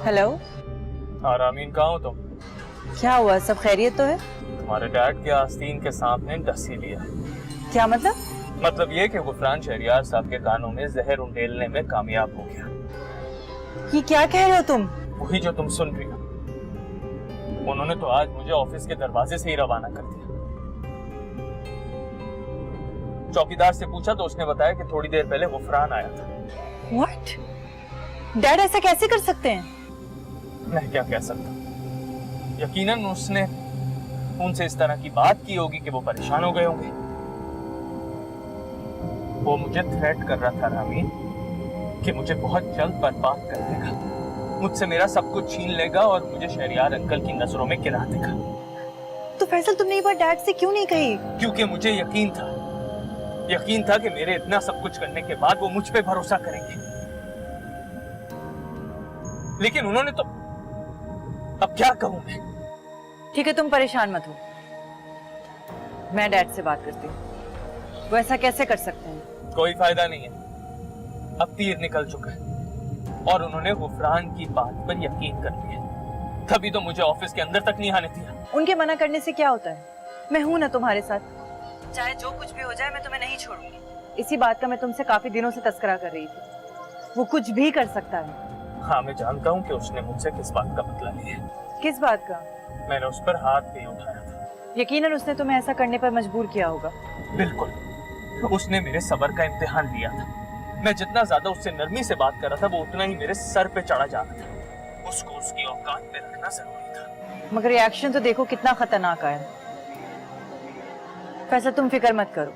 Hello. हाँ रामीन, कहाँ हो तुम? क्या हुआ, सब खैरियत तो है? तुम्हारे डैड के आस्तीन के सामने डस ही लिया। क्या मतलब? मतलब ये कि गुफरान शहरियार साहब के कानों में जहर उंडेलने में कामयाब हो गया। ये क्या कह रहे हो तुम? वही जो तुम सुन रही हो। उन्होंने तो आज मुझे ऑफिस के दरवाजे से ही रवाना कर दिया। चौकीदार से पूछा तो उसने बताया कि थोड़ी देर पहले गुफरान आया था। व्हाट? डैड ऐसा कैसे कर सकते हैं? मैं क्या कह सकता हूँ। यकीनन उसने उनसे इस तरह की बात की होगी कि वो परेशान हो गए होंगे। वो मुझे थ्रेट कर रहा था रामीन कि मुझे बहुत जल्द बर्बाद कर देगा, मुझसे मेरा सब कुछ छीन लेगा और मुझे शहरियार अंकल की नजरों में गिरा देगा। तो फैसल, तुमने ये बात डैड से क्यों नहीं कही? क्योंकि मुझे यकीन था कि मेरे इतना सब कुछ करने के बाद वो मुझ पे भरोसा करेंगे। लेकिन उन्होंने तो, अब क्या कहूं मैं। ठीक है, तुम परेशान मत हो, मैं डैड से बात करती हूँ। वो ऐसा कैसे कर सकते हैं? कोई फायदा नहीं है, अब तीर निकल चुका है और उन्होंने गुफरान की बात पर यकीन कर लिया। तभी तो मुझे ऑफिस के अंदर तक नहीं आने दिया। उनके मना करने से क्या होता है? मैं हूं ना तुम्हारे साथ, चाहे जो कुछ भी हो जाए मैं तुम्हें नहीं छोड़ूंगी। इसी बात का मैं तुमसे काफी दिनों से तस्करा कर रही थी। वो कुछ भी कर सकता है। हाँ, मैं जानता हूँ कि उसने मुझसे किस बात का बदला लिया। किस बात का? मैंने उस पर हाथ भी उठाया था। यकीनन उसने तुम्हें ऐसा करने पर मजबूर किया होगा। बिल्कुल, उसने मेरे सब्र का इम्तिहान लिया था। मैं जितना ज्यादा उससे नरमी से बात कर रहा था, वो उतना ही मेरे सर पे चढ़ा जा रहा था। उसको उसकी औकात पे रखना जरूरी था। मगर रिएक्शन तो देखो कितना खतरनाक आया। फैसल, तुम फिक्र मत करो,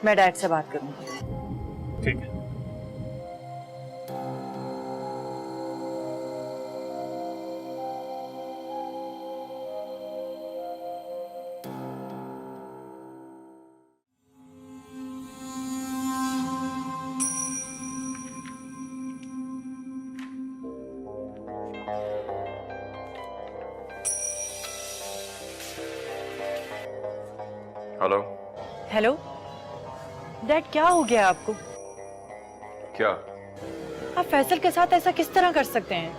मैं डैड से बात करूंगी। ठीक है। हेलो। हेलो डैड, क्या हो गया आपको? क्या? आप फैसल के साथ ऐसा किस तरह कर सकते हैं?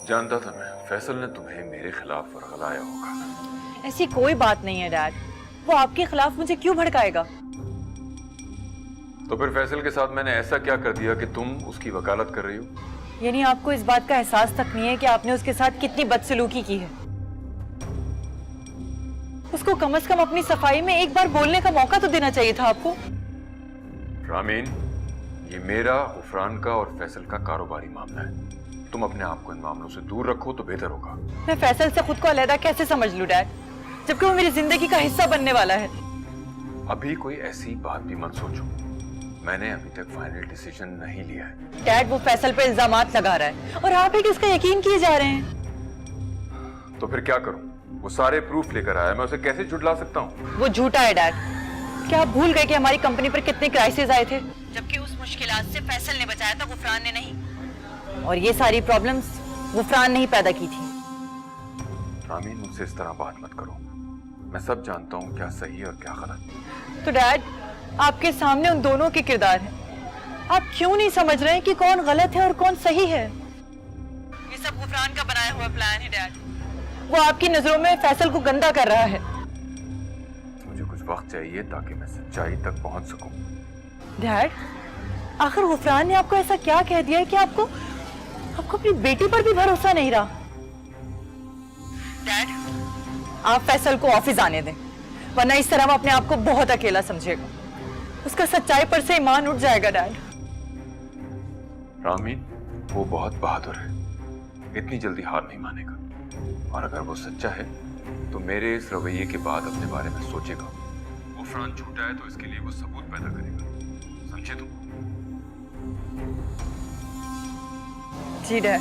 जानता था मैं, फैसल ने तुम्हें मेरे खिलाफ वर्गलाया होगा। ऐसी कोई बात नहीं है डैड, वो आपके खिलाफ मुझे क्यों भड़काएगा? तो फिर फैसल के साथ मैंने ऐसा क्या कर दिया कि तुम उसकी वकालत कर रही हो? यानी आपको इस बात का एहसास तक नहीं है कि आपने उसके साथ कितनी बदसलूकी की है? उसको कम से कम अपनी सफाई में एक बार बोलने का मौका तो देना चाहिए था आपको। रामीन, ये मेरा, गुफरान का और फैसल का कारोबारी मामला है। तुम अपने आप को इन मामलों से दूर रखो तो बेहतर होगा। मैं फैसल से खुद को अलग कैसे समझ लूं डैड, जबकि वो मेरी जिंदगी का हिस्सा बनने वाला है। अभी कोई ऐसी बात भी मत सोचो, मैंने अभी तक फाइनल डिसीजन नहीं लिया है। डैड, वो फैसल पे इल्जामात लगा रहा है और आप ही किसका यकीन किए जा रहे हैं। तो फिर क्या करूं? वो सारे प्रूफ लेकर आया, मैं उसे कैसे झुठला सकता हूं? वो झूठा है डैड। क्या आप भूल गए कि हमारी कंपनी पर कितने क्राइसिस आए थे, जबकि उस मुश्किलात से फैसल ने बचाया था, गुफरान ने नहीं। और ये सारी प्रॉब्लम्स गुफरान ने ही पैदा की थी। रामीन, मुझसे इस तरह बात मत करो। मैं सब जानता हूँ क्या सही है और क्या गलत। तो डैड, आपके सामने उन दोनों के किरदार हैं। आप क्यों नहीं समझ रहे कि कौन गलत है और कौन सही है? ये सब गुफरान का बनाया हुआ प्लान है डैड। वो आपकी नजरों में फैसल को गंदा कर रहा है। मुझे कुछ वक्त चाहिए ताकि मैं सच्चाई तक पहुंच सकूं। डैड, आखिर गुफरान ने आपको ऐसा क्या कह दिया है कि आपको अपनी बेटी पर भी भरोसा नहीं रहा? डैड, आप फैसल को ऑफिस आने दें, वरना इस तरह वो अपने आप को बहुत अकेला समझेगा। उसका सच्चाई पर से ईमान उठ जाएगा डैड। रामीन, वो बहुत बहादुर है, इतनी जल्दी हार नहीं मानेगा। और अगर वो सच्चा है तो मेरे इस रवैये के बाद अपने बारे में सोचेगा। गुफरान झूठा है तो इसके लिए वो सबूत पैदा करेगा, समझे तुम? जी डैड।